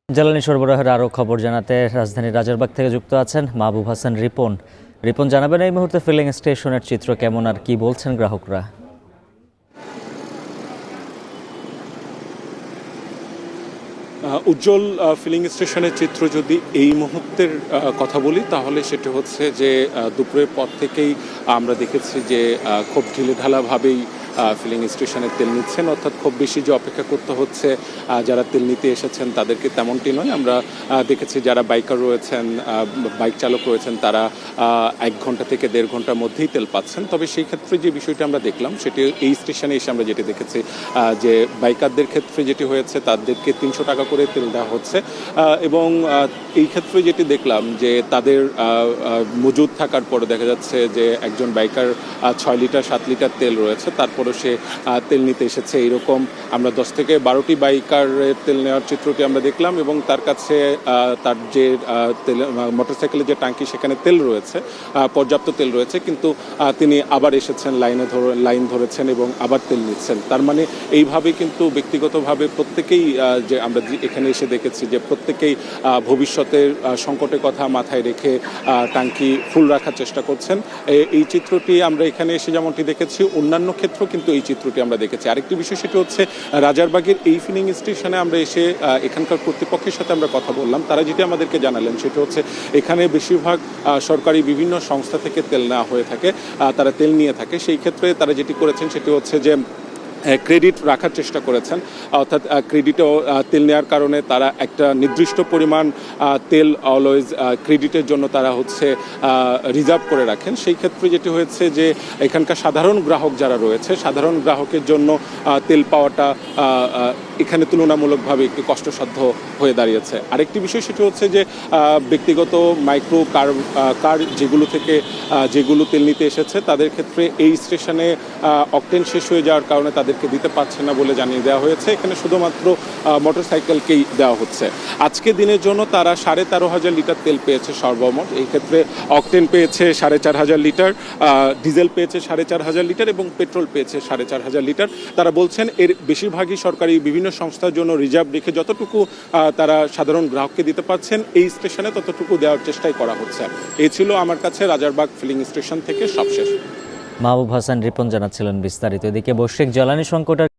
জ্বালানি সরবরাহের আরও খবর জানাতে রাজধানীর রাজারবাগ থেকে যুক্ত আছেন মাহবুব হাসান রিপন। রিপন, জানাবেন এই মুহূর্তে ফিলিং স্টেশনের চিত্র কেমন আর কি বলছেন গ্রাহকরা? উজ্জ্বল ফিলিং স্টেশনের চিত্র যদি এই মুহূর্তের কথা বলি তাহলে সেটা হচ্ছে যে দুপুরের পর থেকেই আমরা দেখেছি যে খুব ঢিলেঢালাভাবেই ফিলিং স্টেশনে তেল নিচ্ছেন, অর্থাৎ খুব বেশি যে অপেক্ষা করতে হচ্ছে যারা তেল নিতে এসেছেন তাদেরকে তেমনটি নয়। আমরা দেখেছি যারা বাইকার রয়েছেন, বাইক চালক রয়েছেন, তারা 1 ঘন্টা থেকে 1.5 ঘন্টার মধ্যেই তেল পাচ্ছেন। তবে সেই ক্ষেত্রে যে বিষয়টা আমরা দেখলাম সেটি এই স্টেশনে এসে আমরা যেটি দেখেছি যে বাইকারদের ক্ষেত্রে যেটি হয়েছে তাদেরকে 300 টাকা করে তেল দেওয়া হচ্ছে এবং এই ক্ষেত্রে যেটি দেখলাম যে তাদের মজুদ থাকার পরে দেখা যাচ্ছে যে একজন বাইকার 6 লিটার 7 লিটার তেল রয়েছে, তারপরও সে তেল নিতে এসেছে। এইরকম আমরা 10 থেকে 12টি বাইকারের তেল নেওয়ার চিত্রটি আমরা দেখলাম এবং তার কাছে তার যে তেল মোটরসাইকেলের যে ট্যাঙ্কি সেখানে তেল রয়েছে, পর্যাপ্ত তেল রয়েছে, কিন্তু তিনি আবার এসেছেন, লাইন ধরেছেন এবং আবার তেল নিচ্ছেন। তার মানে এইভাবে কিন্তু ব্যক্তিগতভাবে প্রত্যেকেই যে আমরা এখানে এসে দেখেছি যে প্রত্যেকেই ভবিষ্যতের সংকটের কথা মাথায় রেখে ট্যাঙ্কি ফুল রাখার চেষ্টা করছেন। এই চিত্রটি আমরা এখানে এসে যেমনটি দেখেছি, অন্যান্য ক্ষেত্র কিন্তু এই চিত্রটি আমরা দেখেছি। আরেকটি বিষয় সেটি হচ্ছে রাজারবাগের এই ফিলিং স্টেশনে আমরা এসে এখানকার কর্তৃপক্ষের সাথে আমরা কথা বললাম। তারা যেটি আমাদেরকে জানালেন সেটা হচ্ছে এখানে বেশিরভাগ সরকারি বিভিন্ন সংস্থা থেকে তেল নেওয়া হয়ে থাকে, তারা তেল নিয়ে থাকে। সেই ক্ষেত্রে তারা যেটি করেছেন সেটি হচ্ছে যে ক্রেডিট রাখার চেষ্টা করেছেন, অর্থাৎ ক্রেডিটও তেল নেওয়ার কারণে তারা একটা নির্দিষ্ট পরিমাণ তেল অলওয়েজ ক্রেডিটের জন্য তারা হচ্ছে রিজার্ভ করে রাখেন। সেই ক্ষেত্রে যেটি হয়েছে যে এখানকার সাধারণ গ্রাহক যারা রয়েছে, সাধারণ গ্রাহকের জন্য তেল পাওয়াটা এখানে তুলনামূলকভাবে একটু কষ্টসাধ্য হয়ে দাঁড়িয়েছে। আরেকটি বিষয় সেটি হচ্ছে যে ব্যক্তিগত মাইক্রো কার যেগুলো তেল নিতে এসেছে তাদের ক্ষেত্রে এই স্টেশনে অকটেন শেষ হয়ে যাওয়ার কারণে তাদেরকে দিতে পারছে না বলে জানিয়ে দেওয়া হয়েছে। এখানে শুধুমাত্র মোটরসাইকেলকেই দেওয়া হচ্ছে। আজকে দিনের জন্য তারা 13,500 লিটার তেল পেয়েছে সর্বমোট। এই ক্ষেত্রে অকটেন পেয়েছে 4,500 লিটার, ডিজেল পেয়েছে 4,500 লিটার এবং পেট্রোল পেয়েছে 4,500 লিটার। তারা বলছেন এর বেশিরভাগই সরকারি বিভিন্ন সংস্থার জন্য রিজার্ভ রেখে যতটুকু তারা সাধারণ গ্রাহককে দিতে পারছেন এই স্টেশনে ততটুকু দেওয়ার চেষ্টাই করা হচ্ছে। এই ছিল আমার কাছে রাজারবাগ ফিলিং স্টেশন থেকে সবশেষ। মাহবুব হাসান রিপন জানাচ্ছিলেন বিস্তারিত। এদিকে বৈশ্বিক জ্বালানি সংকটের